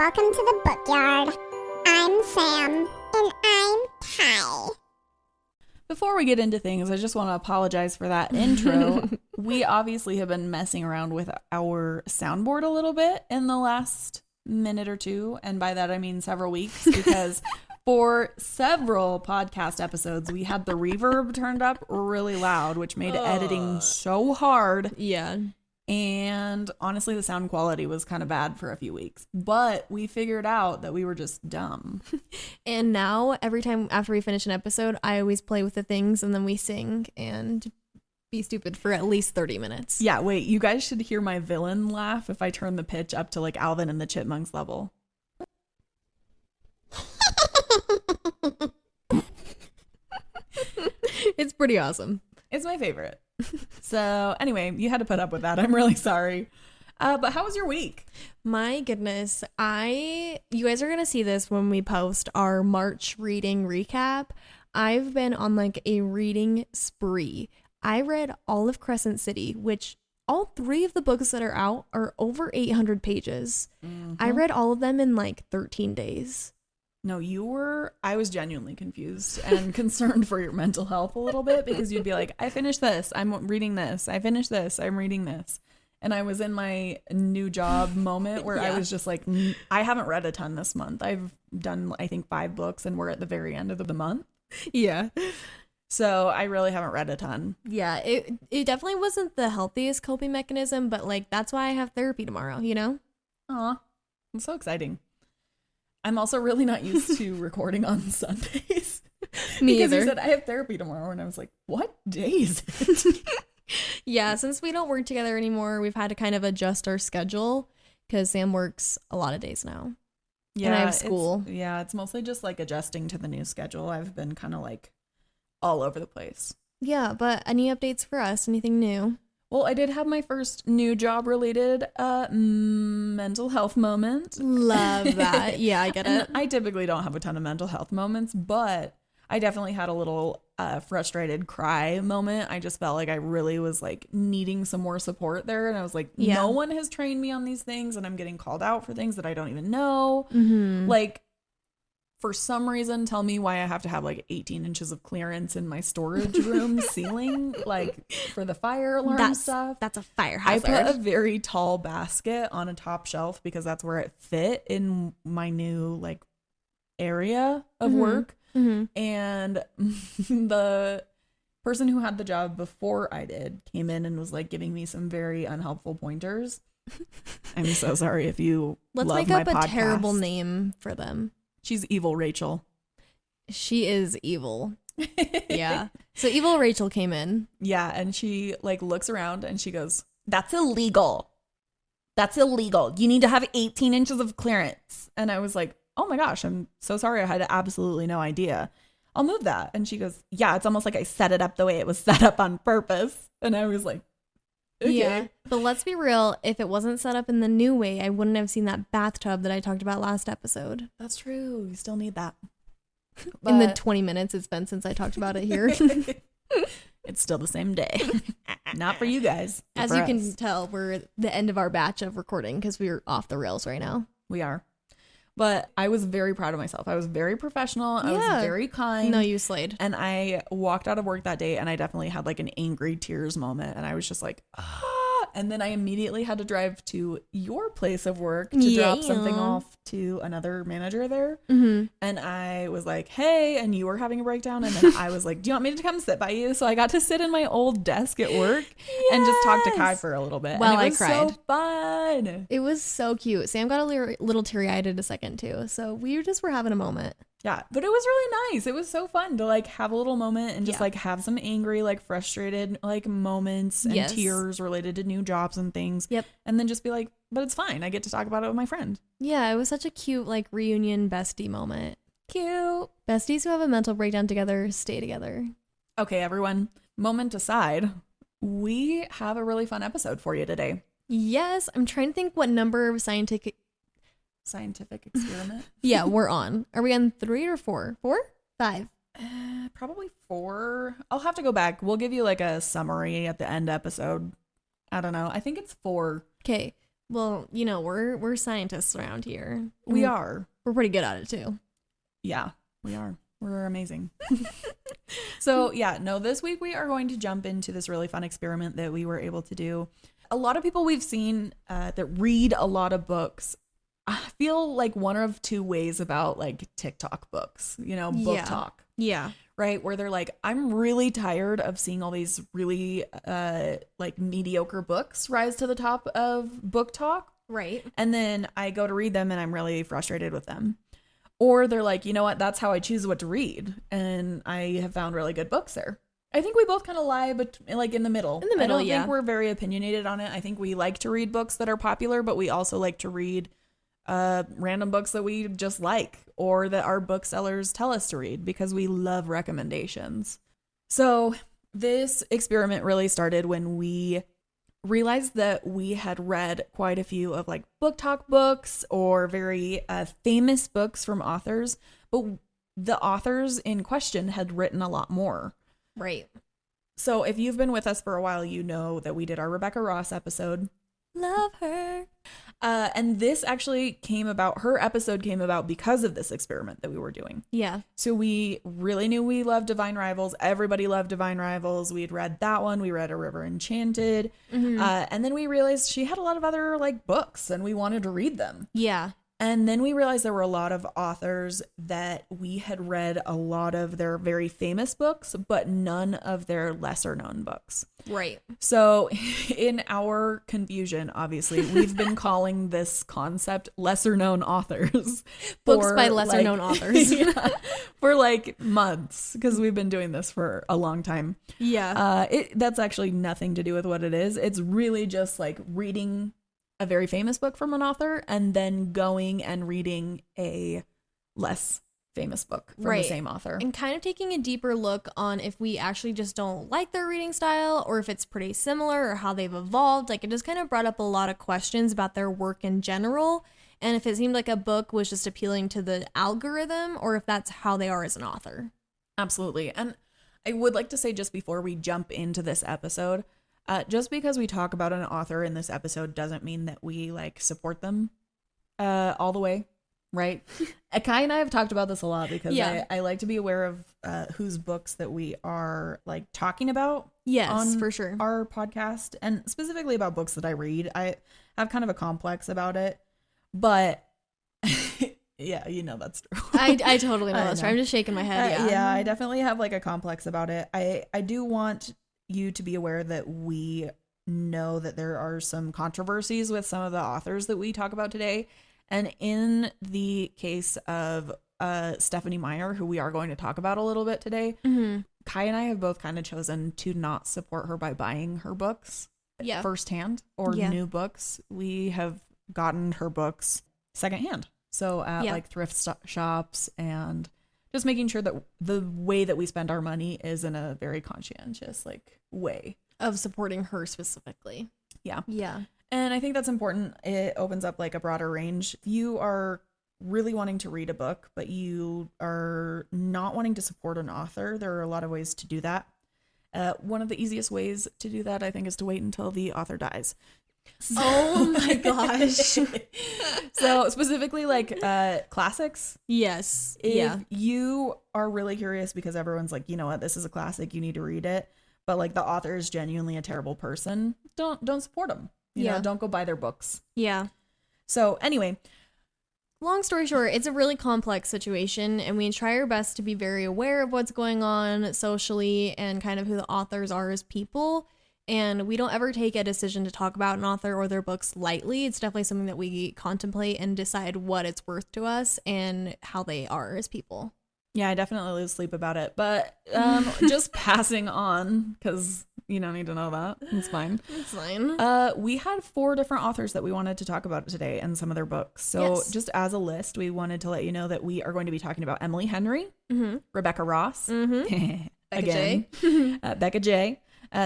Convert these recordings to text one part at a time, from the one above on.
welcome to the Bookyard. I'm Sam, and I'm Ty. Before we get into things, I just want to apologize for that intro. We obviously have been messing around with our soundboard a little bit in the last minute or two, and by that I mean several weeks, because for several podcast episodes, we had the reverb turned up really loud, which made editing so hard. Yeah. And honestly, the sound quality was kind of bad for a few weeks. But we figured out that we were just dumb. And now, every time after we finish an episode, I always play with the things and then we sing and be stupid for at least 30 minutes. Yeah, wait, you guys should hear my villain laugh if I turn the pitch up to like Alvin and the Chipmunks level. It's pretty awesome. It's my favorite. So anyway, you had to put up with that. I'm really sorry. But how was your week? My goodness. You guys are going to see this when we post our March reading recap. I've been on like a reading spree. I read all of Crescent City, which all 3 of the books that are out are over 800 pages. Mm-hmm. I read all of them in like 13 days. No, I was genuinely confused and concerned for your mental health a little bit, because you'd be like, I finished this, I'm reading this, I finished this, I'm reading this. And I was in my new job moment where I was just like, I haven't read a ton this month. I've done, I think, 5 books and we're at the very end of the month. Yeah. So I really haven't read a ton. Yeah, it definitely wasn't the healthiest coping mechanism, but like that's why I have therapy tomorrow, you know? Aw, it's so exciting. I'm also really not used to recording on Sundays. Me because either. you said I have therapy tomorrow, and I was like, what day is it? Yeah, since we don't work together anymore, we've had to kind of adjust our schedule because Sam works a lot of days now. Yeah, and I have school. It's mostly just like adjusting to the new schedule. I've been kind of like all over the place. Yeah, but any updates for us? Anything new? Well, I did have my first new job-related mental health moment. Love that. Yeah, I get it. I typically don't have a ton of mental health moments, but I definitely had a little frustrated cry moment. I just felt like I really was like needing some more support there. And I was like, no one has trained me on these things, and I'm getting called out for things that I don't even know. Mm-hmm. Like, for some reason, tell me why I have to have like 18 inches of clearance in my storage room ceiling, like for the fire alarm stuff. That's a fire hazard. I put a very tall basket on a top shelf because that's where it fit in my new like area of work. Mm-hmm. And the person who had the job before I did came in and was like giving me some very unhelpful pointers. I'm so sorry if you Let's love make my up podcast. a terrible name for them. She's Evil Rachel. She is evil. Yeah. So Evil Rachel came in. Yeah, and she like looks around and she goes, "That's illegal. That's illegal. You need to have 18 inches of clearance." And I was like, "Oh my gosh, I'm so sorry. I had absolutely no idea. I'll move that." And she goes, "Yeah, it's almost like I set it up the way it was set up on purpose." And I was like, okay. Yeah. But let's be real. If it wasn't set up in the new way, I wouldn't have seen that bathtub that I talked about last episode. That's true. You still need that. In the 20 minutes it's been since I talked about it here. It's still the same day. Not for you guys. As you can tell, we're at the end of our batch of recording because we're off the rails right now. We are. But I was very proud of myself. I was very professional. I was very kind. No, you slayed. And I walked out of work that day and I definitely had like an angry tears moment. And I was just like, ah. And then I immediately had to drive to your place of work to drop something off to another manager there. Mm-hmm. And I was like, hey, and you were having a breakdown. And then I was like, do you want me to come sit by you? So I got to sit in my old desk at work and just talk to Kai for a little bit. Well, and it was I cried. So fun. It was so cute. Sam got a little teary-eyed in a second too. So we just were having a moment. Yeah, but it was really nice. It was so fun to like have a little moment and just like have some angry, like frustrated like moments and tears related to new jobs and things. Yep. And then just be like, but it's fine. I get to talk about it with my friend. Yeah, it was such a cute like reunion bestie moment. Cute. Besties who have a mental breakdown together stay together. Okay, everyone. Moment aside, we have a really fun episode for you today. Yes, I'm trying to think what number of scientific experiment. Yeah, we're on. Are we on 3 or 4? 4? 5? Probably 4. I'll have to go back. We'll give you like a summary at the end episode. I don't know. I think it's 4. Okay. Well, you know, we're scientists around here. We are. We're pretty good at it too. Yeah, we are. We're amazing. So yeah, no, this week we are going to jump into this really fun experiment that we were able to do. A lot of people we've seen that read a lot of books, I feel like one of two ways about like TikTok books, you know, BookTok. Yeah. Right, where they're like, I'm really tired of seeing all these really like mediocre books rise to the top of BookTok. Right. And then I go to read them and I'm really frustrated with them. Or they're like, you know what, that's how I choose what to read. And I have found really good books there. I think we both kind of lie, but like in the middle. In the middle, I don't yeah. think we're very opinionated on it. I think we like to read books that are popular, but we also like to read random books that we just like or that our booksellers tell us to read because we love recommendations. So this experiment really started when we realized that we had read quite a few of like BookTok books or very famous books from authors, but the authors in question had written a lot more. Right. So if you've been with us for a while, you know that we did our Rebecca Ross episode. Love her. And this actually her episode came about because of this experiment that we were doing. Yeah. So we really knew we loved Divine Rivals. Everybody loved Divine Rivals. We had read that one. We read A River Enchanted. Mm-hmm. And then we realized she had a lot of other like books and we wanted to read them. Yeah. And then we realized there were a lot of authors that we had read a lot of their very famous books, but none of their lesser known books. Right. So in our confusion, obviously, we've been calling this concept lesser known authors. Books by lesser known authors. Yeah, for like months, because we've been doing this for a long time. Yeah. That's actually nothing to do with what it is. It's really just like reading a very famous book from an author and then going and reading a less famous book from the same author. And kind of taking a deeper look on if we actually just don't like their reading style or if it's pretty similar or how they've evolved. Like it just kind of brought up a lot of questions about their work in general. And if it seemed like a book was just appealing to the algorithm or if that's how they are as an author. Absolutely. And I would like to say just before we jump into this episode, just because we talk about an author in this episode doesn't mean that we like support them all the way, right? Kai and I have talked about this a lot because I like to be aware of whose books that we are like talking about. Yes, on for sure. Our podcast, and specifically about books that I read. I have kind of a complex about it, but yeah, you know that's true. I totally know that's true. I'm just shaking my head. Yeah, I definitely have like a complex about it. I do want you to be aware that we know that there are some controversies with some of the authors that we talk about today. And in the case of Stephanie Meyer, who we are going to talk about a little bit today, mm-hmm. Kai and I have both kind of chosen to not support her by buying her books firsthand or new books. We have gotten her books secondhand. So at like thrift shops and just making sure that the way that we spend our money is in a very conscientious like way of supporting her specifically. Yeah. Yeah. And I think that's important. It opens up like a broader range. If you are really wanting to read a book, but you are not wanting to support an author, there are a lot of ways to do that. One of the easiest ways to do that, I think, is to wait until the author dies. Oh my gosh. So specifically like classics. Yes. If you are really curious because everyone's like, you know what, this is a classic, you need to read it, but like the author is genuinely a terrible person, don't support them. You know, don't go buy their books. Yeah. So anyway, long story short, it's a really complex situation and we try our best to be very aware of what's going on socially and kind of who the authors are as people. And we don't ever take a decision to talk about an author or their books lightly. It's definitely something that we contemplate and decide what it's worth to us and how they are as people. Yeah, I definitely lose sleep about it. But just passing on, because you don't need to know that. It's fine. It's fine. We had 4 different authors that we wanted to talk about today and some of their books. So just as a list, we wanted to let you know that we are going to be talking about Emily Henry, Rebecca Ross, again, Becca J.,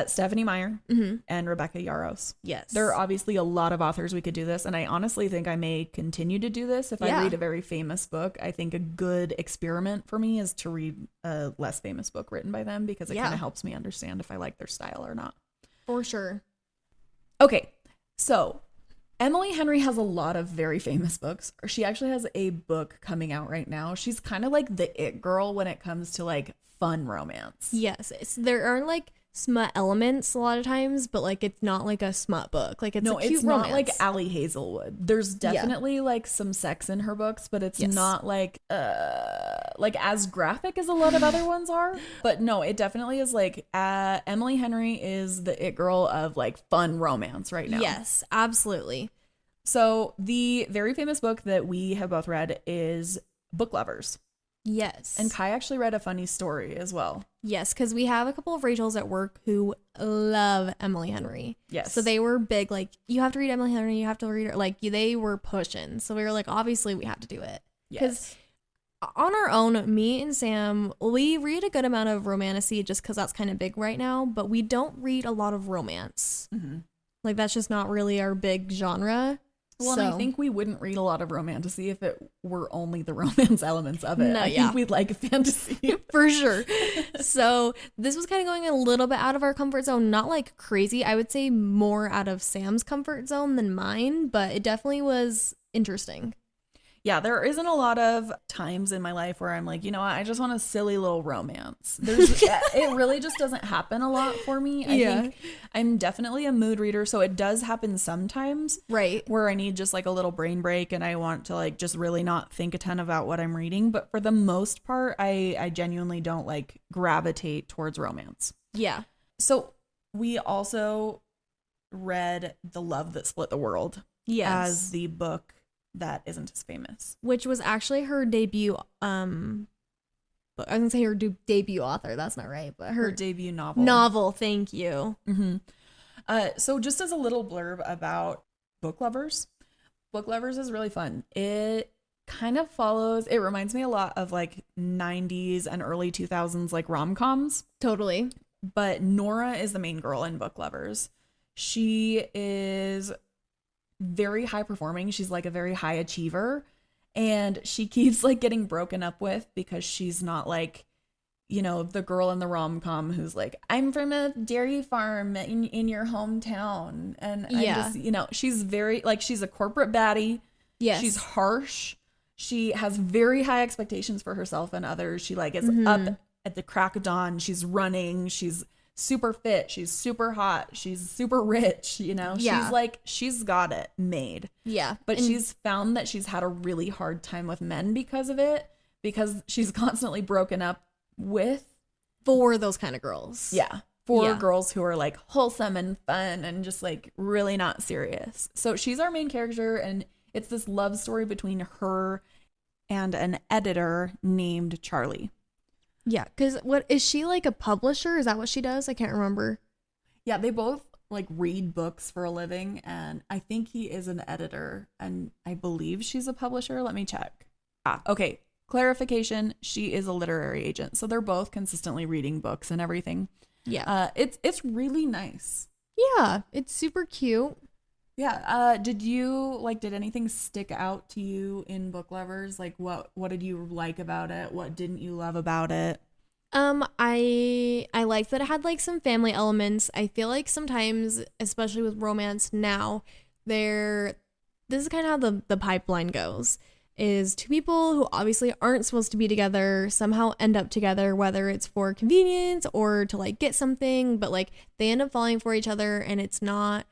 Stephanie Meyer, and Rebecca Yarros. Yes. There are obviously a lot of authors we could do this, and I honestly think I may continue to do this if I read a very famous book. I think a good experiment for me is to read a less famous book written by them because it kind of helps me understand if I like their style or not. For sure. Okay, so Emily Henry has a lot of very famous books. She actually has a book coming out right now. She's kind of like the it girl when it comes to like fun romance. Yes, there are like smut elements a lot of times, but like it's not like a smut book. Like it's a cute it's romance. not like Allie Hazelwood. There's definitely like some sex in her books, but it's not like as graphic as a lot of other ones are. But no, it definitely is like Emily Henry is the it girl of like fun romance right now. Yes, absolutely. So the very famous book that we have both read is Book Lovers. Yes. And Kai actually read a funny story as well. Yes, because we have a couple of Rachels at work who love Emily Henry. Yes. So they were big, like, you have to read Emily Henry, you have to read her. Like, they were pushing. So we were like, obviously, we have to do it. Yes. On our own, me and Sam, we read a good amount of romantasy just because that's kind of big right now, but we don't read a lot of romance. Mm-hmm. Like, that's just not really our big genre. Well, and I think we wouldn't read a lot of romantasy if it were only the romance elements of it. No, I think we'd like fantasy. For sure. So this was kind of going a little bit out of our comfort zone. Not like crazy. I would say more out of Sam's comfort zone than mine, but it definitely was interesting. Yeah, there isn't a lot of times in my life where I'm like, you know what, I just want a silly little romance. It really just doesn't happen a lot for me. I think I'm definitely a mood reader, so it does happen sometimes. Right. Where I need just like a little brain break and I want to like just really not think a ton about what I'm reading. But for the most part, I genuinely don't like gravitate towards romance. Yeah. So we also read The Love That Split the World as the book that isn't as famous, which was actually her debut but I was gonna say her debut author, that's not right, but her debut novel. Thank you. Mm-hmm. So just as a little blurb about Book Lovers is really fun. It kind of follows, it reminds me a lot of like 90s and early 2000s like rom-coms. Totally. But Nora is the main girl in Book Lovers. She is very high performing. She's like a very high achiever, and she keeps like getting broken up with because she's not like, you know, the girl in the rom-com who's like, I'm from a dairy farm in your hometown. And I just, you know, she's very like, she's a corporate baddie. Yes. She's harsh. She has very high expectations for herself and others. She like is up at the crack of dawn. She's running. She's super fit, she's super hot, she's super rich, you know. She's like, she's got it made. But she's found that she's had a really hard time with men because of it, because she's constantly broken up with for those kind of girls. Girls who are like wholesome and fun and just like really not serious. So she's our main character, and it's this love story between her and an editor named Charlie. Yeah, because what is she, like a publisher? Is that what she does? I can't remember. Yeah, they both like read books for a living, and I think he is an editor, and I believe she's a publisher. Let me check. Okay. Clarification, she is a literary agent. So they're both consistently reading books and everything. Yeah. It's really nice. Yeah, it's super cute. Yeah. Did anything stick out to you in Book Lovers? Like what did you like about it? What didn't you love about it? I liked that it had like some family elements. I feel like sometimes, especially with romance now, this is kind of how the pipeline goes. Is two people who obviously aren't supposed to be together somehow end up together, whether it's for convenience or to like get something, but like they end up falling for each other, and it's not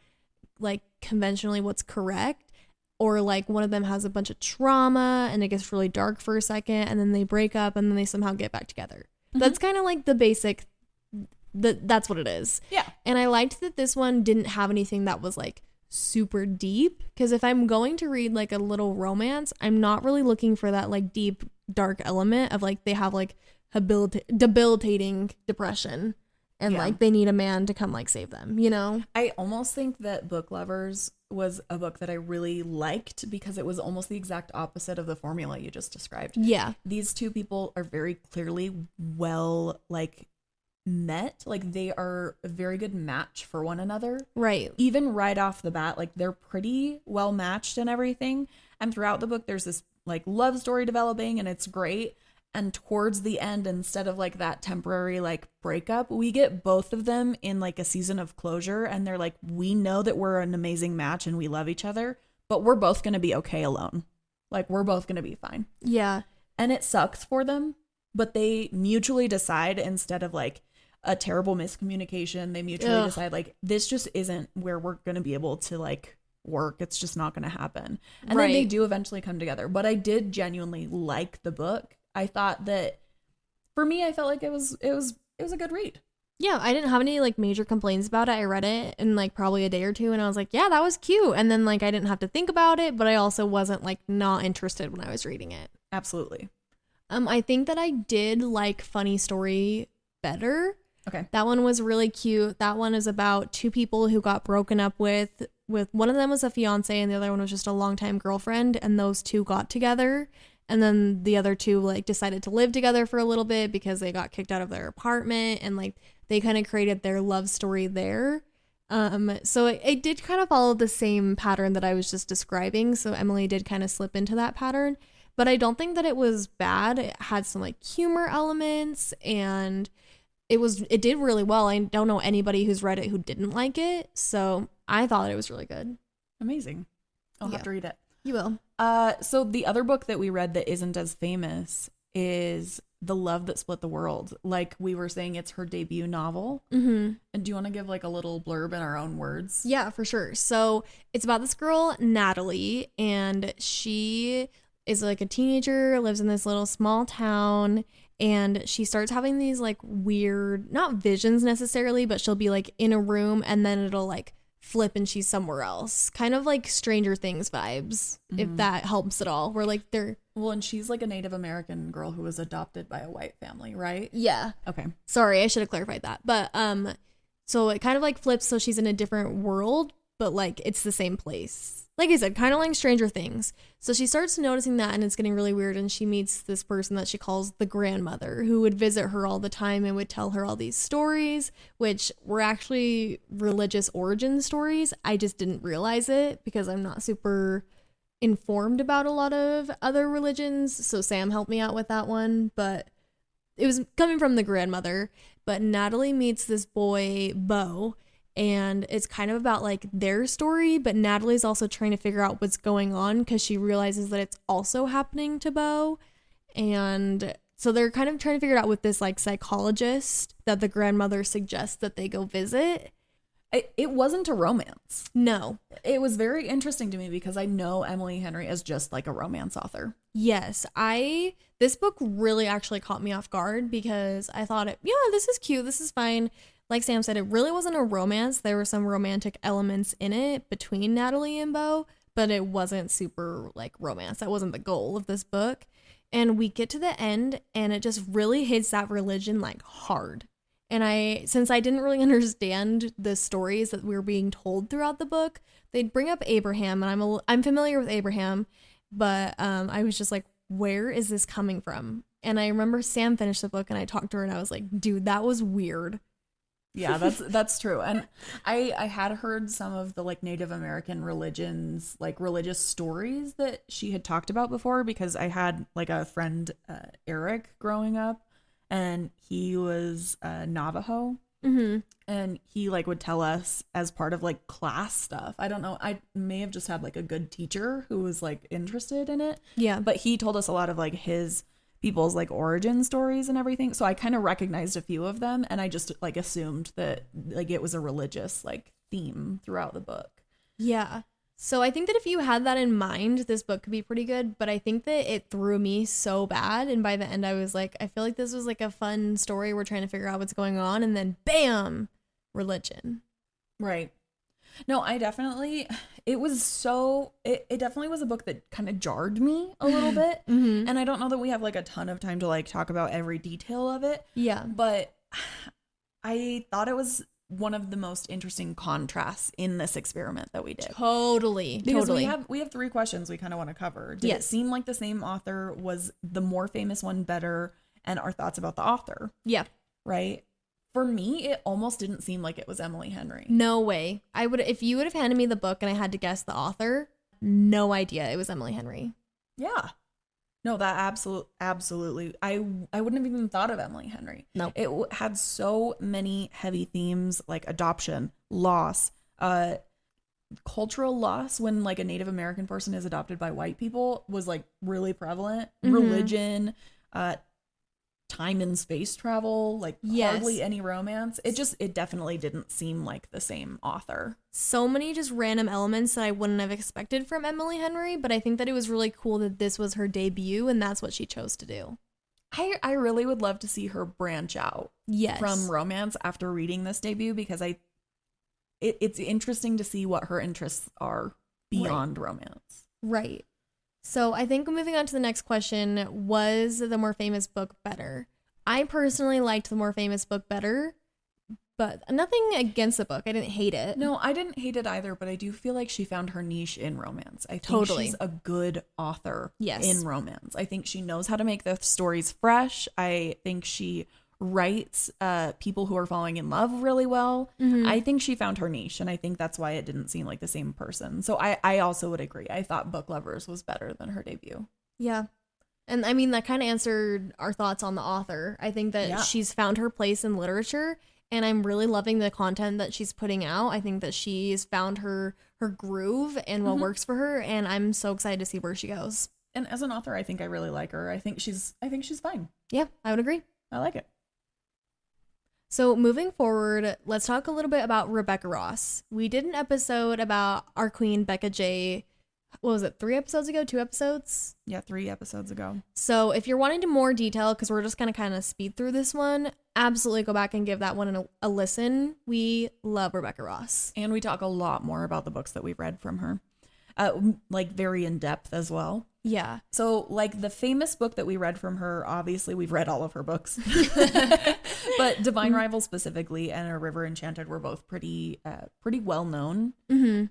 like conventionally what's correct, or like one of them has a bunch of trauma and it gets really dark for a second, and then they break up and then they somehow get back together. Mm-hmm. That's kind of like the basic, that's what it is. Yeah. And I liked that this one didn't have anything that was like super deep, because if I'm going to read like a little romance, I'm not really looking for that like deep dark element of like they have like debilitating depression and like they need a man to come like save them, you know? I almost think that Book Lovers was a book that I really liked because it was almost the exact opposite of the formula you just described. Yeah. These two people are very clearly well like met, like they are a very good match for one another. Right. Even right off the bat, like they're pretty well matched and everything. And throughout the book, there's this like love story developing, and it's great. And towards the end, instead of like that temporary like breakup, we get both of them in like a season of closure. And they're like, we know that we're an amazing match and we love each other, but we're both going to be okay alone. Like, we're both going to be fine. Yeah. And it sucks for them, but they mutually decide, instead of like a terrible miscommunication, they mutually decide like, this just isn't where we're going to be able to like work. It's just not going to happen. And then they do eventually come together. But I did genuinely like the book. I thought that, for me, I felt like it was a good read. Yeah, I didn't have any like major complaints about it. I read it in like probably a day or two and I was like, yeah, that was cute. And then like I didn't have to think about it, but I also wasn't like not interested when I was reading it. Absolutely. I think that I did like Funny Story better. Okay. That one was really cute. That one is about two people who got broken up with one of them was a fiance and the other one was just a longtime girlfriend, and those two got together. And then the other two like decided to live together for a little bit because they got kicked out of their apartment, and like they kind of created their love story there. So it did kind of follow the same pattern that I was just describing. So Emily did kind of slip into that pattern, but I don't think that it was bad. It had some like humor elements, and it did really well. I don't know anybody who's read it who didn't like it. So I thought it was really good. Amazing. I'll have to read it. You will. So the other book that we read that isn't as famous is The Love That Split the World. Like we were saying, it's her debut novel. Mm-hmm. And do you want to give like a little blurb in our own words? Yeah, for sure. So it's about this girl, Natalie, and she is like a teenager, lives in this little small town, and she starts having these like weird, not visions necessarily, but she'll be like in a room and then it'll like flip and she's somewhere else, kind of like Stranger Things vibes, if that helps at all. Where like they're and she's like a Native American girl who was adopted by a white family, right? Yeah. Okay. Sorry, I should have clarified that. But so it kind of like flips, so she's in a different world, but like it's the same place. Like I said, kind of like Stranger Things. So she starts noticing that, and it's getting really weird, and she meets this person that she calls the grandmother, who would visit her all the time and would tell her all these stories, which were actually religious origin stories. I just didn't realize it because I'm not super informed about a lot of other religions, so Sam helped me out with that one, but it was coming from the grandmother. But Natalie meets this boy, Bo, and it's kind of about like their story, but Natalie's also trying to figure out what's going on because she realizes that it's also happening to Bo. And so they're kind of trying to figure it out with this like psychologist that the grandmother suggests that they go visit. It wasn't a romance. No. It was very interesting to me because I know Emily Henry is just like a romance author. Yes, this book really actually caught me off guard because I thought this is cute, this is fine. Like Sam said, it really wasn't a romance. There were some romantic elements in it between Natalie and Bo, but it wasn't super like romance. That wasn't the goal of this book. And we get to the end and it just really hits that religion like hard. And since I didn't really understand the stories that we were being told throughout the book, they'd bring up Abraham, and I'm familiar with Abraham, but I was just like, where is this coming from? And I remember Sam finished the book and I talked to her and I was like, dude, that was weird. Yeah, that's true. And I had heard some of the like Native American religions, like religious stories that she had talked about before, because I had like a friend, Eric, growing up, and he was Navajo. Mm-hmm. And he like would tell us as part of like class stuff. I don't know. I may have just had like a good teacher who was like interested in it. Yeah. But he told us a lot of like his people's like origin stories and everything. So I kind of recognized a few of them, and I just like assumed that like it was a religious like theme throughout the book. Yeah. So I think that if you had that in mind, this book could be pretty good, but I think that it threw me so bad, and by the end I was like, I feel like this was like a fun story. We're trying to figure out what's going on, and then bam, religion. Right. No, it definitely was a book that kind of jarred me a little bit. Mm-hmm. And I don't know that we have like a ton of time to like talk about every detail of it. Yeah. But I thought it was one of the most interesting contrasts in this experiment that we did. Totally. Because we have 3 questions we kind of want to cover. Did Yes. it seem like the same author? Was the more famous one better? And our thoughts about the author. Yeah. Right? For me, it almost didn't seem like it was Emily Henry. No way. If you would have handed me the book and I had to guess the author, no idea it was Emily Henry. Yeah. No, that absolutely. I wouldn't have even thought of Emily Henry. Nope. It had so many heavy themes like adoption, loss, cultural loss when like a Native American person is adopted by white people was like really prevalent. Religion, time and space travel, like hardly any romance. It definitely didn't seem like the same author. So many just random elements that I wouldn't have expected from Emily Henry, but I think that it was really cool that this was her debut and that's what she chose to do. I really would love to see her branch out from romance after reading this debut, because it's interesting to see what her interests are beyond romance. Right. So I think moving on to the next question, was the more famous book better? I personally liked the more famous book better, but nothing against the book. I didn't hate it. No, I didn't hate it either, but I do feel like she found her niche in romance. I think she's a good author in romance. I think she knows how to make the stories fresh. I think she writes people who are falling in love really well. I think she found her niche, and I think that's why it didn't seem like the same person. So I also would agree. I thought Book Lovers was better than her debut. Yeah. And I mean, that kind of answered our thoughts on the author. I think that she's found her place in literature, and I'm really loving the content that she's putting out. I think that she's found her groove and what works for her, and I'm so excited to see where she goes. And as an author, I think I really like her. I think she's fine. Yeah, I would agree. I like it. So moving forward, let's talk a little bit about Rebecca Ross. We did an episode about our queen, Becca J. What was it, 3 episodes ago? 2 episodes? Yeah, 3 episodes ago. So if you're wanting to more detail, because we're just going to kind of speed through this one, absolutely go back and give that one a listen. We love Rebecca Ross. And we talk a lot more about the books that we've read from her. Like very in depth as well. Yeah. So like the famous book that we read from her, obviously we've read all of her books, but Divine Rivals specifically and A River Enchanted were both pretty well known,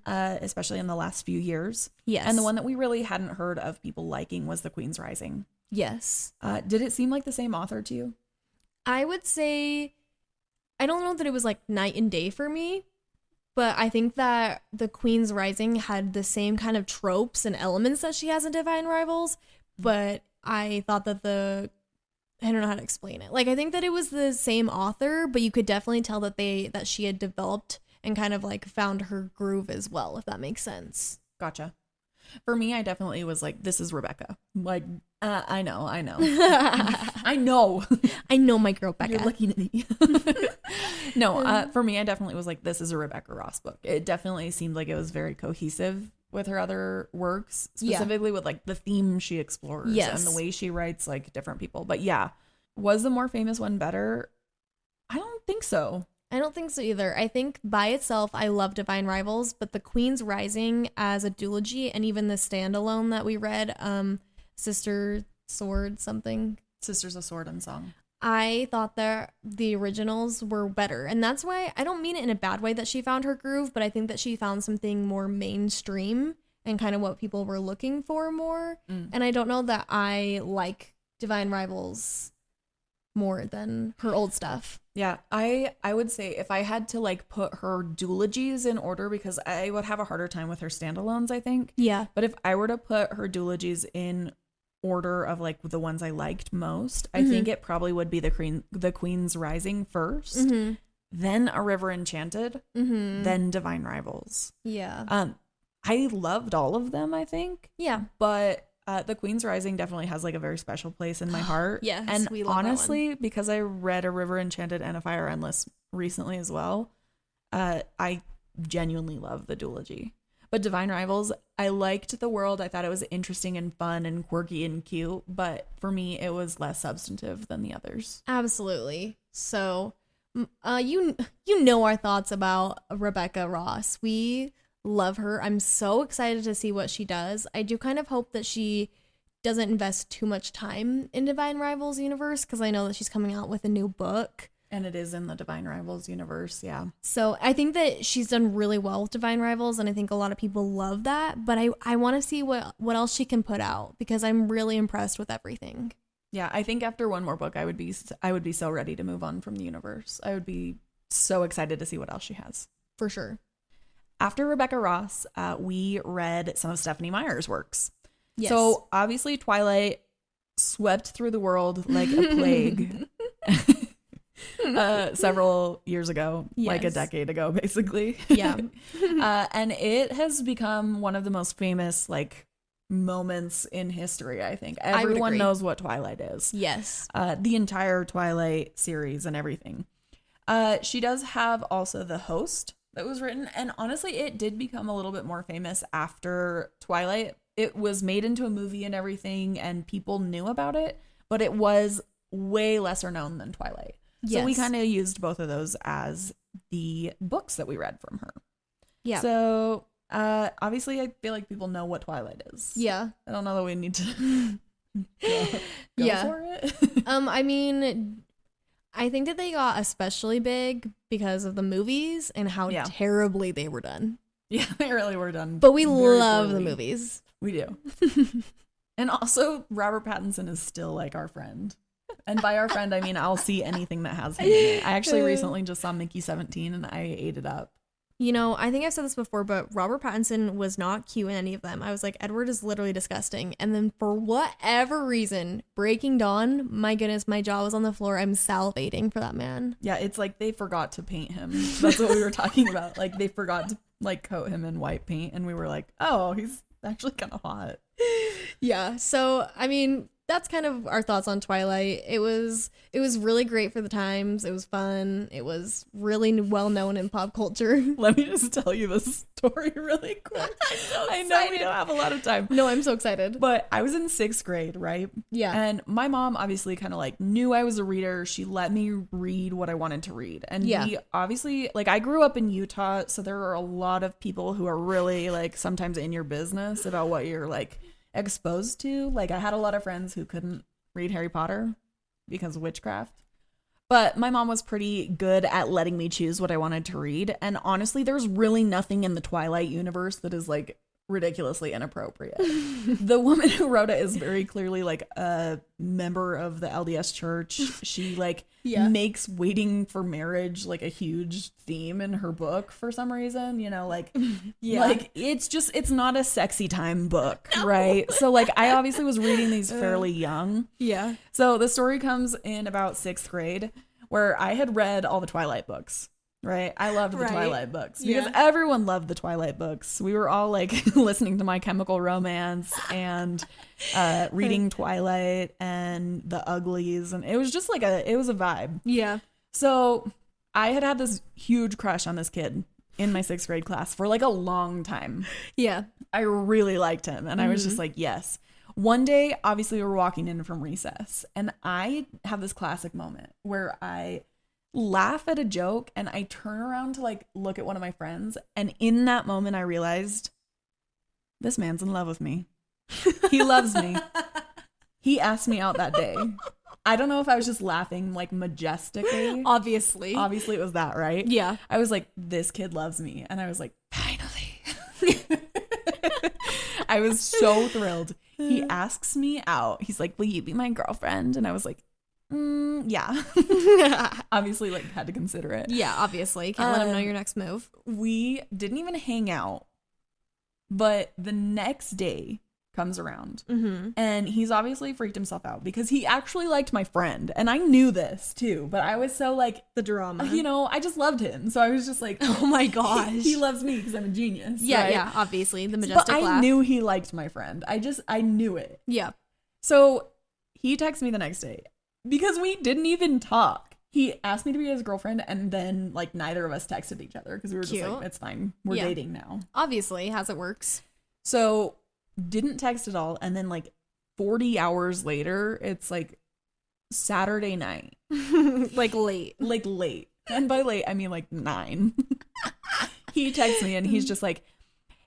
especially in the last few years. Yes. And the one that we really hadn't heard of people liking was The Queen's Rising. Yes. Did it seem like the same author to you? I would say, I don't know that it was like night and day for me. But I think that The Queen's Rising had the same kind of tropes and elements that she has in Divine Rivals. But I thought that I don't know how to explain it. Like, I think that it was the same author, but you could definitely tell that she had developed and kind of like found her groove as well, if that makes sense. Gotcha. For me, I definitely was like, this is Rebecca. Like, I know. I know my girl Becca. You're looking at me. No, for me, I definitely was like, this is a Rebecca Ross book. It definitely seemed like it was very cohesive with her other works, specifically with like the theme she explores and the way she writes like different people. But yeah, was the more famous one better? I don't think so. I don't think so either. I think by itself, I love Divine Rivals, but The Queen's Rising as a duology and even the standalone that we read, Sisters of Sword and Song. I thought that the originals were better. And that's why, I don't mean it in a bad way that she found her groove, but I think that she found something more mainstream and kind of what people were looking for more. And I don't know that I like Divine Rivals more than her old stuff. Yeah, I would say if I had to like put her duologies in order, because I would have a harder time with her standalones, I think. Yeah. But if I were to put her duologies in order of like the ones I liked most, I think it probably would be the Queen's Rising first, then A River Enchanted, then Divine Rivals. Yeah. I loved all of them, I think. Yeah. But The Queen's Rising definitely has like a very special place in my heart. Yes, and we love honestly, because I read A River Enchanted and A Fire Endless recently as well, I genuinely love the duology. But Divine Rivals, I liked the world. I thought it was interesting and fun and quirky and cute. But for me, it was less substantive than the others. Absolutely. So, you know our thoughts about Rebecca Ross. We love her. I'm so excited to see what she does. I do kind of hope that she doesn't invest too much time in Divine Rivals universe, because I know that she's coming out with a new book. And it is in the Divine Rivals universe, yeah. So I think that she's done really well with Divine Rivals, and I think a lot of people love that. But I want to see what else she can put out, because I'm really impressed with everything. Yeah, I think after one more book, I would be so ready to move on from the universe. I would be so excited to see what else she has. For sure. After Rebecca Ross, we read some of Stephenie Meyer's works. Yes. So obviously Twilight swept through the world like a plague several years ago, like a Yes. decade ago, basically. Yeah. And it has become one of the most famous like moments in history, I think. I would Everyone agree. knows what Twilight is. Yes. The entire Twilight series and everything. She does have also The Host that was written, and honestly, it did become a little bit more famous after Twilight. It was made into a movie and everything, and people knew about it, but it was way lesser known than Twilight. So we Yes. kind of used both of those as the books that we read from her. Yeah. So obviously, I feel like people know what Twilight is. Yeah. I don't know that we need to go Yeah. for it. I mean, I think that they got especially big because of the movies and how Yeah. terribly they were done. Yeah, they really were done. But we very love the poorly. movies. We do. And also, Robert Pattinson is still like our friend. And by our friend, I mean I'll see anything that has him in it. I actually recently just saw Mickey 17 and I ate it up. You know, I think I've said this before, but Robert Pattinson was not cute in any of them. I was like, Edward is literally disgusting. And then for whatever reason, Breaking Dawn, my goodness, my jaw was on the floor. I'm salivating for that man. Yeah, it's like they forgot to paint him. That's what we were talking about. Like they forgot to like coat him in white paint and we were like, oh, he's actually kind of hot. Yeah. So, I mean, that's kind of our thoughts on Twilight. It was really great for the times. It was fun. It was really well known in pop culture. Let me just tell you this story really quick. I know we don't have a lot of time. No, I'm so excited. But I was in 6th grade, right? Yeah. And my mom obviously kind of like knew I was a reader. She let me read what I wanted to read. And Yeah. we obviously, like I grew up in Utah, so there are a lot of people who are really like sometimes in your business about what you're like exposed to. Like I had a lot of friends who couldn't read Harry Potter because of witchcraft. But my mom was pretty good at letting me choose what I wanted to read. And honestly, there's really nothing in the Twilight universe that is like ridiculously inappropriate. The woman who wrote it is very clearly like a member of the LDS church. She like Yeah. makes waiting for marriage like a huge theme in her book for some reason, you know, like Yeah. like it's not a sexy time book, right? So like I obviously was reading these fairly young. Yeah. So the story comes in about 6th grade where I had read all the Twilight books, right? I loved the Right. Twilight books because Yeah. everyone loved the Twilight books. We were all like listening to My Chemical Romance and reading Twilight and The Uglies. And it was just like it was a vibe. Yeah. So I had this huge crush on this kid in my 6th grade class for like a long time. Yeah. I really liked him. And I was just like, yes. One day, obviously, we were walking in from recess. And I have this classic moment where I laugh at a joke and I turn around to like look at one of my friends. And in that moment, I realized this man's in love with me. He loves me. He asked me out that day. I don't know if I was just laughing like majestically. Obviously. Obviously, it was that, right? Yeah. I was like, this kid loves me. And I was like, finally. I was so thrilled. He asks me out. He's like, will you be my girlfriend? And I was like, yeah. Obviously, like, had to consider it. Yeah, obviously. Can't let him know your next move. We didn't even hang out. But the next day comes around. Mm-hmm. And he's obviously freaked himself out because he actually liked my friend. And I knew this too. But I was so like, The drama. you know, I just loved him. So I was just like, Oh my gosh. he loves me because I'm a genius. Yeah, right? yeah, obviously. The majestic But I laugh. knew he liked my friend. I knew it. Yeah. So he texted me the next day because we didn't even talk. He asked me to be his girlfriend and then like neither of us texted each other because we were just Cute. like, it's fine. We're Yeah. dating now. Obviously, as it works. So didn't text at all. And then like 40 hours later, it's like Saturday night. Like late. Like late. And by late, I mean like 9. He texts me and he's just like,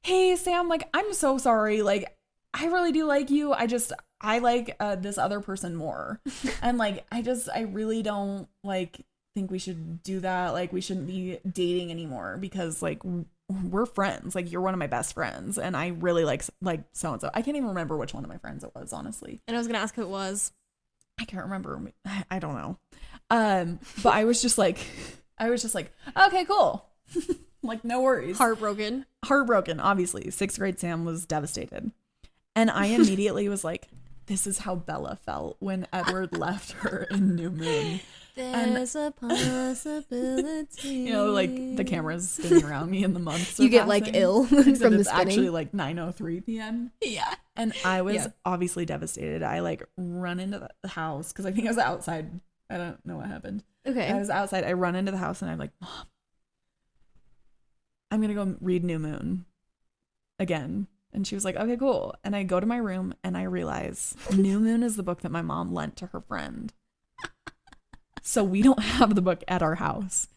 hey, Sam, like, I'm so sorry. Like, I really do like you. I like this other person more. And like, I really don't like think we should do that. Like, we shouldn't be dating anymore because like we're friends. Like, you're one of my best friends. And I really like so-and-so. I can't even remember which one of my friends it was, honestly. And I was going to ask who it was. I can't remember. I don't know. But I was just like, okay, cool. Like, no worries. Heartbroken. Heartbroken, obviously. 6th grade Sam was devastated. And I immediately was like, this is how Bella felt when Edward left her in New Moon. There's a possibility. You know, like the camera's spinning around me in the months. You get like ill from Except the it's spinning. actually like 9:03 p.m. Yeah. And I was obviously devastated. I like run into the house because I think I was outside. I don't know what happened. Okay. I was outside. I run into the house and I'm like, Mom, I'm going to go read New Moon again. And she was like, okay, cool. And I go to my room and I realize New Moon is the book that my mom lent to her friend. So we don't have the book at our house.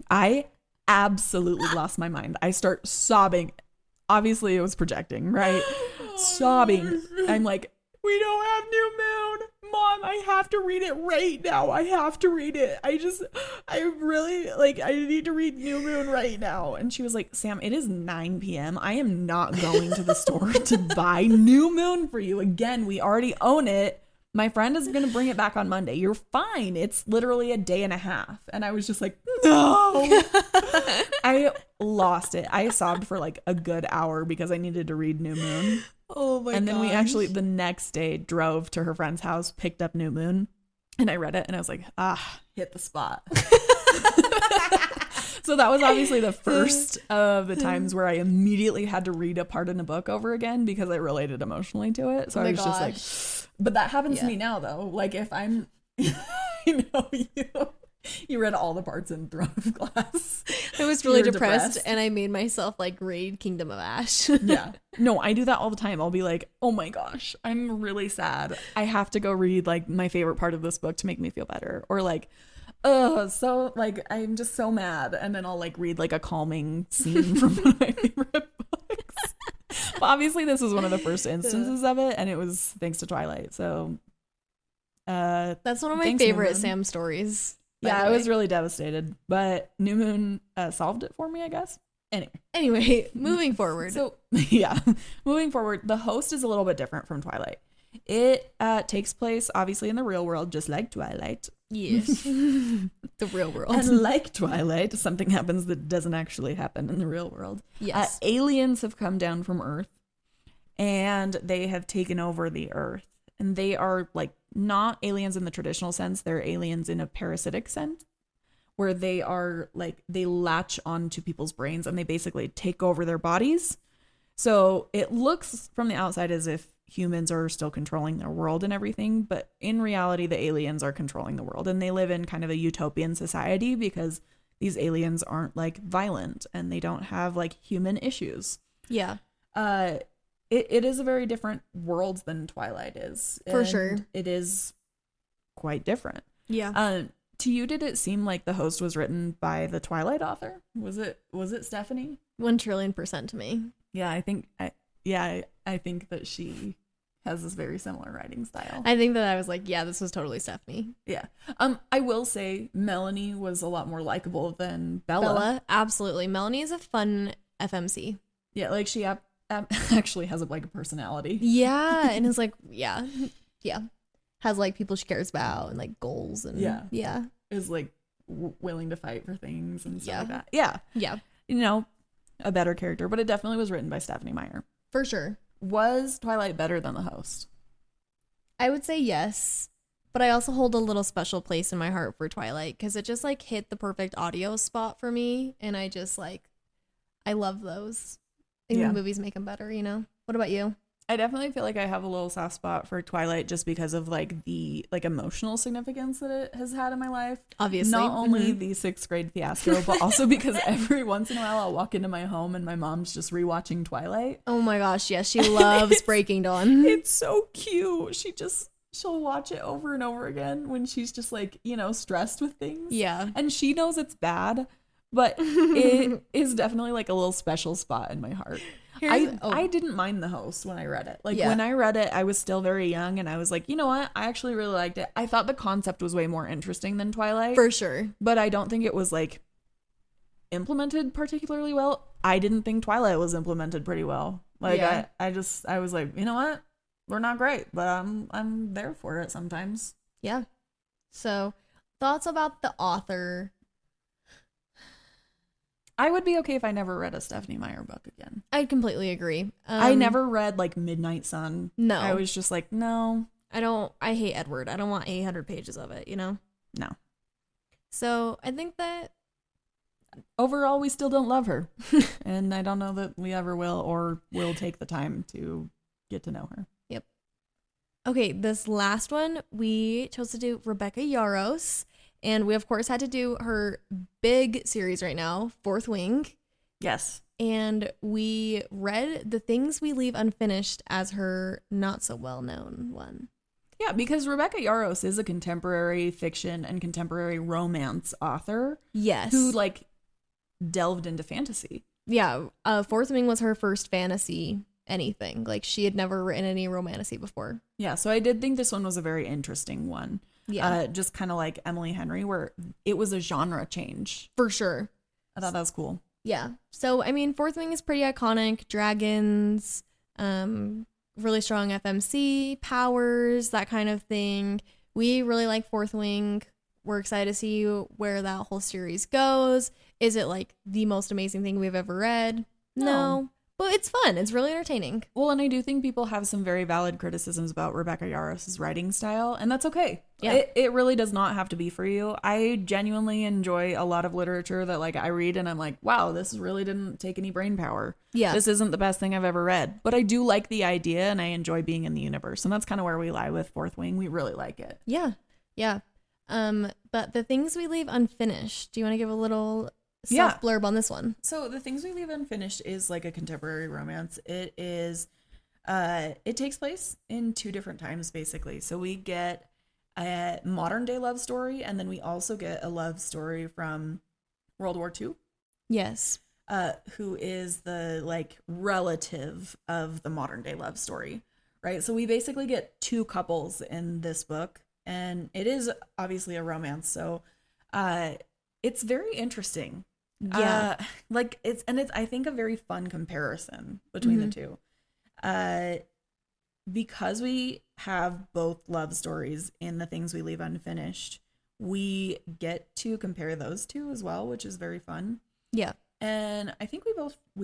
I absolutely lost my mind. I start sobbing. Obviously it was projecting, right? Sobbing. I'm like, we don't have New Moon. Mom, I have to read it right now. I have to read it. I really, like, I need to read New Moon right now. And she was like, Sam, it is 9 p.m. I am not going to the store to buy New Moon for you. Again, we already own it. My friend is going to bring it back on Monday. You're fine. It's literally a day and a half. And I was just like, no. I lost it. I sobbed for like a good hour because I needed to read New Moon. Oh my god. And then we actually the next day drove to her friend's house, picked up New Moon, and I read it and I was like, hit the spot. So that was obviously the first of the times where I immediately had to read a part in a book over again because I related emotionally to it. So I was just like, but that happens to me now though. Like if I'm, you know, you read all the parts in Throne of Glass. I was really depressed and I made myself like read Kingdom of Ash. Yeah. No, I do that all the time. I'll be like, oh my gosh, I'm really sad. I have to go read like my favorite part of this book to make me feel better. Or like, so like I'm just so mad. And then I'll like read like a calming scene from one of my favorite books. But obviously this was one of the first instances of it. And it was thanks to Twilight. So that's one of my favorite Sam stories. Yeah, I was really devastated, but New Moon solved it for me, I guess. Anyway, moving forward. So, yeah, moving forward, the host is a little bit different from Twilight. It takes place, obviously, in the real world, just like Twilight. Yes. The real world. And like Twilight, something happens that doesn't actually happen in the real world. Yes. Aliens have come down from Earth, and they have taken over the Earth. And they are like not aliens in the traditional sense. They're aliens in a parasitic sense where they are like they latch onto people's brains and they basically take over their bodies. So it looks from the outside as if humans are still controlling their world and everything. But in reality, the aliens are controlling the world and they live in kind of a utopian society because these aliens aren't like violent and they don't have like human issues. Yeah. It is a very different world than Twilight is. For sure. It is quite different. Yeah. To you, did it seem like the host was written by the Twilight author? Was it Stephanie? 1,000,000,000% to me. Yeah, I think that she has this very similar writing style. I think that I was like, yeah, this was totally Stephanie. Yeah. I will say Melanie was a lot more likable than Bella. Absolutely. Melanie is a fun FMC. Yeah, like she actually has a personality. Yeah, and it's like, yeah, has like people she cares about and like goals and yeah, is like willing to fight for things and stuff like that. Yeah, you know, a better character, but it definitely was written by Stephanie Meyer for sure. Was Twilight better than the host? I would say yes, but I also hold a little special place in my heart for Twilight because it just like hit the perfect audio spot for me, and I just like I love those. I think the movies make them better, you know? What about you? I definitely feel like I have a little soft spot for Twilight just because of like the like emotional significance that it has had in my life. Obviously. Not only the 6th grade fiasco, but also because every once in a while I'll walk into my home and my mom's just rewatching Twilight. Oh my gosh, yes. She loves Breaking Dawn. It's so cute. She'll watch it over and over again when she's just like, you know, stressed with things. Yeah. And she knows it's bad. But it is definitely like a little special spot in my heart. I didn't mind the host when I read it. Like when I read it, I was still very young and I was like, you know what? I actually really liked it. I thought the concept was way more interesting than Twilight. For sure. But I don't think it was like implemented particularly well. I didn't think Twilight was implemented pretty well. Like I was like, you know what? We're not great, but I'm there for it sometimes. Yeah. So thoughts about the author. I would be okay if I never read a Stephanie Meyer book again. I completely agree. I never read like Midnight Sun. No. I was just like, no. I hate Edward. I don't want 800 pages of it, you know? No. So I think that Overall, we still don't love her. And I don't know that we ever will or will take the time to get to know her. Yep. Okay, this last one, we chose to do Rebecca Yarros. And we, of course, had to do her big series right now, Fourth Wing. Yes. And we read The Things We Leave Unfinished as her not so well-known one. Yeah, because Rebecca Yarros is a contemporary fiction and contemporary romance author. Yes. Who, like, delved into fantasy. Yeah, Fourth Wing was her first fantasy anything. Like, she had never written any romantasy before. Yeah, so I did think this one was a very interesting one. Yeah. Just kind of like Emily Henry, where it was a genre change. For sure. I thought that was cool. Yeah. So, I mean, Fourth Wing is pretty iconic. Dragons, really strong FMC, powers, that kind of thing. We really like Fourth Wing. We're excited to see where that whole series goes. Is it like the most amazing thing we've ever read? No. But it's fun. It's really entertaining. Well, and I do think people have some very valid criticisms about Rebecca Yarros' writing style, and that's okay. Yeah. It really does not have to be for you. I genuinely enjoy a lot of literature that, like, I read and I'm like, wow, this really didn't take any brain power. Yeah. This isn't the best thing I've ever read. But I do like the idea and I enjoy being in the universe. And that's kind of where we lie with Fourth Wing. We really like it. Yeah. Yeah. But The Things We Leave Unfinished. Do you want to give a little self blurb on this one? So The Things We Leave Unfinished is like a contemporary romance. It is it takes place in two different times, basically. So we get a modern day love story, and then we also get a love story from World War II. Yes. Who is the like relative of the modern day love story, right? So we basically get two couples in this book, and it is obviously a romance. So it's very interesting. Yeah. It's I think a very fun comparison between the two. Because we have both love stories in The Things We Leave Unfinished, we get to compare those two as well, which is very fun. Yeah. And I think we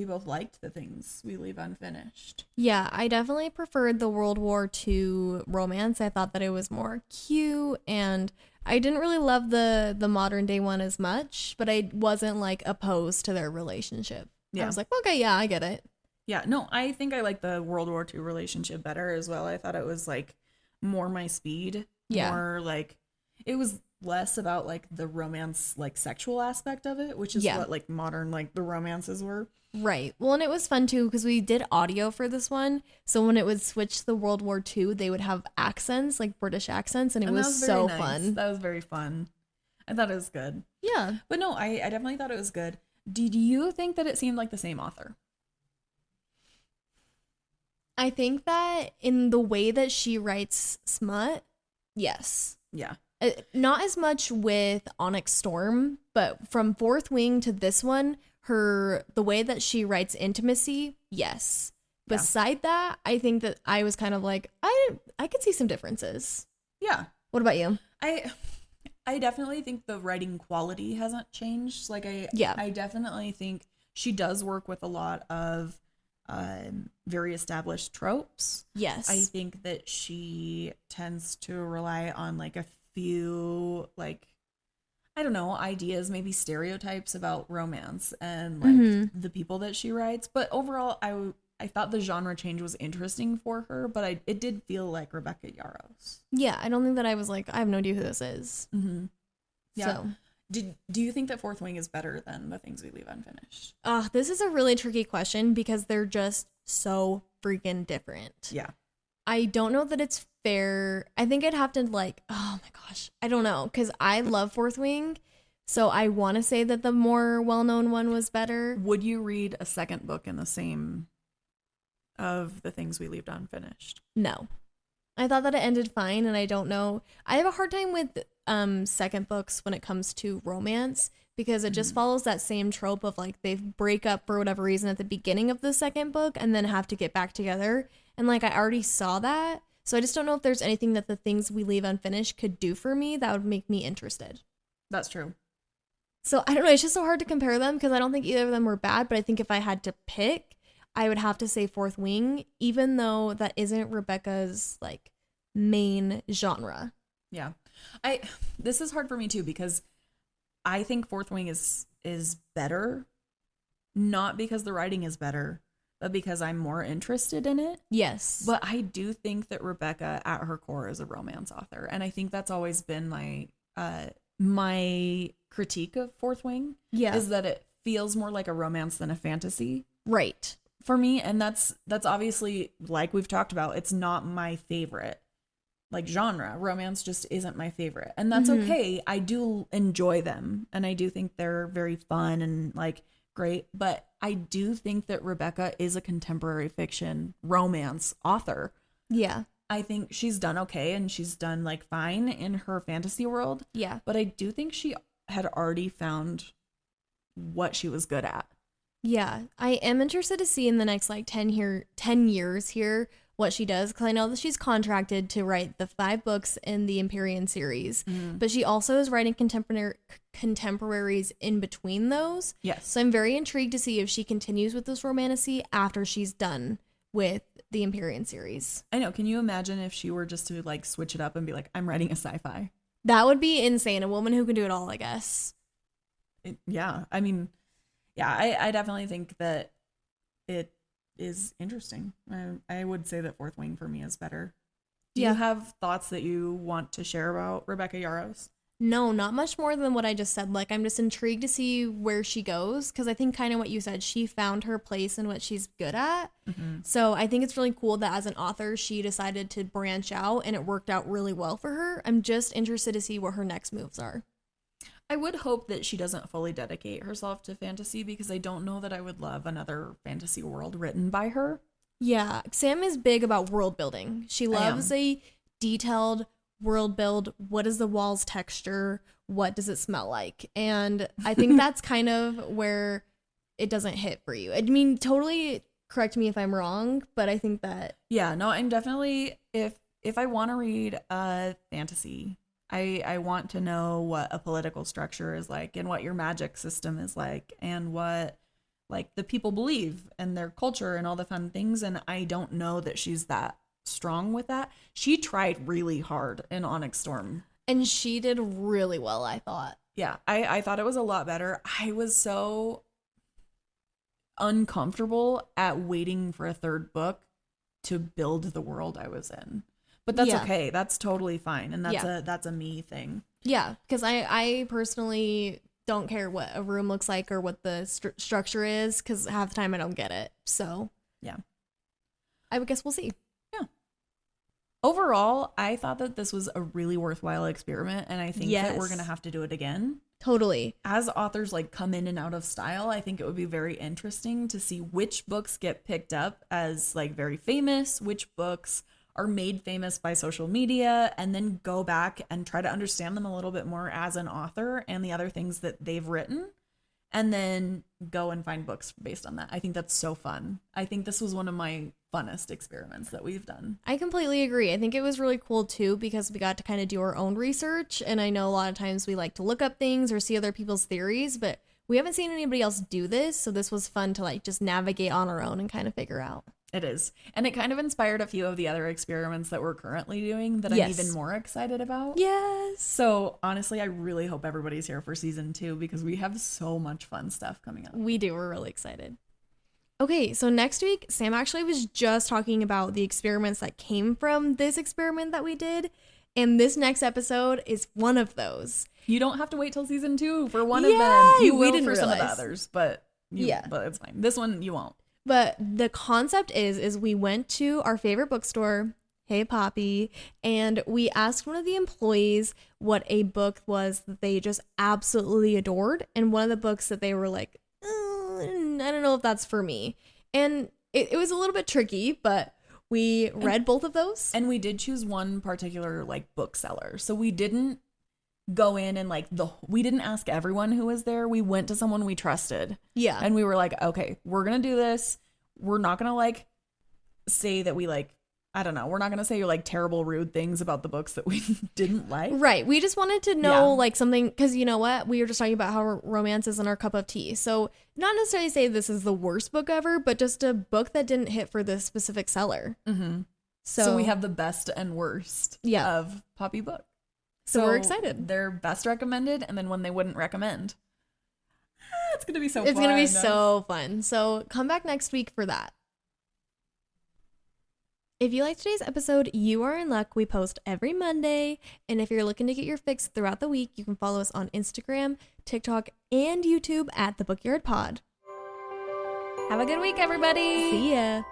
both liked The Things We Leave Unfinished. Yeah, I definitely preferred the World War II romance. I thought that it was more cute, and I didn't really love the modern day one as much, but I wasn't like opposed to their relationship. Yeah. I was like, okay, yeah, I get it. Yeah, no, I think I like the World War II relationship better as well. I thought it was like more my speed. Yeah. More like it was less about like the romance, like sexual aspect of it, which is what like modern like the romances were. Right. Well, and it was fun too because we did audio for this one. So when it would switch to the World War II, they would have accents, like British accents, and it was so fun. That was very fun. I thought it was good. Yeah. But no, I definitely thought it was good. Did you think that it seemed like the same author? I think that in the way that she writes smut, yes. Yeah. Not as much with Onyx Storm, but from Fourth Wing to this one, the way that she writes intimacy, yes. Yeah. Beside that, I think that I was kind of like, I could see some differences. Yeah. What about you? I definitely think the writing quality hasn't changed. Like I definitely think she does work with a lot of very established tropes. Yes. I think that she tends to rely on like a few like I don't know, ideas, maybe stereotypes about romance and like the people that she writes. But overall, I thought the genre change was interesting for her, but it did feel like Rebecca Yarros. Yeah, I don't think that I was like, I have no idea who this is. Mm-hmm. Yeah. So. Do you think that Fourth Wing is better than The Things We Leave Unfinished? This is a really tricky question because they're just so freaking different. Yeah. I don't know that it's fair. I think I'd have to like, oh my gosh, I don't know, because I love Fourth Wing, so I want to say that the more well-known one was better. Would you read a second book in the same of The Things We Leave Unfinished? No. I thought that it ended fine, and I don't know. I have a hard time with second books when it comes to romance because it just follows that same trope of like they break up for whatever reason at the beginning of the second book and then have to get back together. And like I already saw that. So I just don't know if there's anything that The Things We Leave Unfinished could do for me that would make me interested. That's true. So I don't know. It's just so hard to compare them because I don't think either of them were bad. But I think if I had to pick, I would have to say Fourth Wing, even though that isn't Rebecca's like main genre. Yeah. This is hard for me too, because I think Fourth Wing is better, not because the writing is better, but because I'm more interested in it. Yes. But I do think that Rebecca at her core is a romance author. And I think that's always been my critique of Fourth Wing, is that it feels more like a romance than a fantasy. Right. For me. And that's obviously, like we've talked about, it's not my favorite like genre. Romance just isn't my favorite. And that's okay. I do enjoy them. And I do think they're very fun and like great. But I do think that Rebecca is a contemporary fiction romance author. Yeah. I think she's done okay, and she's done like fine in her fantasy world. Yeah. But I do think she had already found what she was good at. Yeah. I am interested to see in the next like 10 years here what she does, because I know that she's contracted to write the 5 books in the Empyrean series, but she also is writing contemporaries in between those. Yes. So I'm very intrigued to see if she continues with this romantasy after she's done with the Empyrean series. I know. Can you imagine if she were just to like switch it up and be like, I'm writing a sci-fi? That would be insane. A woman who can do it all, I guess. Yeah. I mean, yeah, I definitely think that it is interesting. I would say that Fourth Wing for me is better. Do you have thoughts that you want to share about Rebecca Yarros? No, not much more than what I just said. Like, I'm just intrigued to see where she goes, because I think kind of what you said, she found her place in what she's good at. So I think it's really cool that as an author, she decided to branch out and it worked out really well for her. I'm just interested to see what her next moves are. I would hope that she doesn't fully dedicate herself to fantasy, because I don't know that I would love another fantasy world written by her. Yeah, Sam is big about world building. She loves a detailed world build. What is the wall's texture? What does it smell like? And I think that's kind of where it doesn't hit for you. I mean, totally correct me if I'm wrong, but I think that... Yeah, no, I'm definitely... If I want to read a fantasy... I want to know what a political structure is like, and what your magic system is like, and what like the people believe and their culture and all the fun things. And I don't know that she's that strong with that. She tried really hard in Onyx Storm. And she did really well, I thought. Yeah, I thought it was a lot better. I was so uncomfortable at waiting for a third book to build the world I was in. But that's okay. That's totally fine. And that's a me thing. Yeah. Because I personally don't care what a room looks like or what the structure is, because half the time I don't get it. So yeah, I would guess we'll see. Yeah. Overall, I thought that this was a really worthwhile experiment. And I think that we're going to have to do it again. Totally. As authors like come in and out of style, I think it would be very interesting to see which books get picked up as like very famous, which books are made famous by social media, and then go back and try to understand them a little bit more as an author and the other things that they've written, and then go and find books based on that. I think that's so fun. I think this was one of my funnest experiments that we've done. I completely agree. I think it was really cool too, because we got to kind of do our own research, and I know a lot of times we like to look up things or see other people's theories, but we haven't seen anybody else do this, so this was fun to like just navigate on our own and kind of figure out. It is. And it kind of inspired a few of the other experiments that we're currently doing that I'm even more excited about. Yes. So honestly, I really hope everybody's here for season 2, because we have so much fun stuff coming up. We do. We're really excited. Okay, so next week, Sam actually was just talking about the experiments that came from this experiment that we did. And this next episode is one of those. You don't have to wait till season 2 for one of them. You will for some of the others, but it's fine. This one, you won't. But the concept is we went to our favorite bookstore, Hey Poppy, and we asked one of the employees what a book was that they just absolutely adored. And one of the books that they were like, I don't know if that's for me. And it was a little bit tricky, but we read both of those. And we did choose one particular like bookseller. So we didn't go in and like we didn't ask everyone who was there. We went to someone we trusted. Yeah. And we were like, okay, we're going to do this. We're not going to like say that we like, I don't know. We're not going to say like terrible, rude things about the books that we didn't like. Right. We just wanted to know like something, because you know what? We were just talking about how romance isn't our cup of tea. So not necessarily say this is the worst book ever, but just a book that didn't hit for this specific seller. Mm-hmm. So we have the best and worst of Poppy Book. So we're excited. Their best recommended, and then when they wouldn't recommend. It's going to be so fun. It's going to be so fun. So come back next week for that. If you liked today's episode, you are in luck. We post every Monday. And if you're looking to get your fix throughout the week, you can follow us on Instagram, TikTok, and YouTube at The Bookyard Pod. Have a good week, everybody. See ya.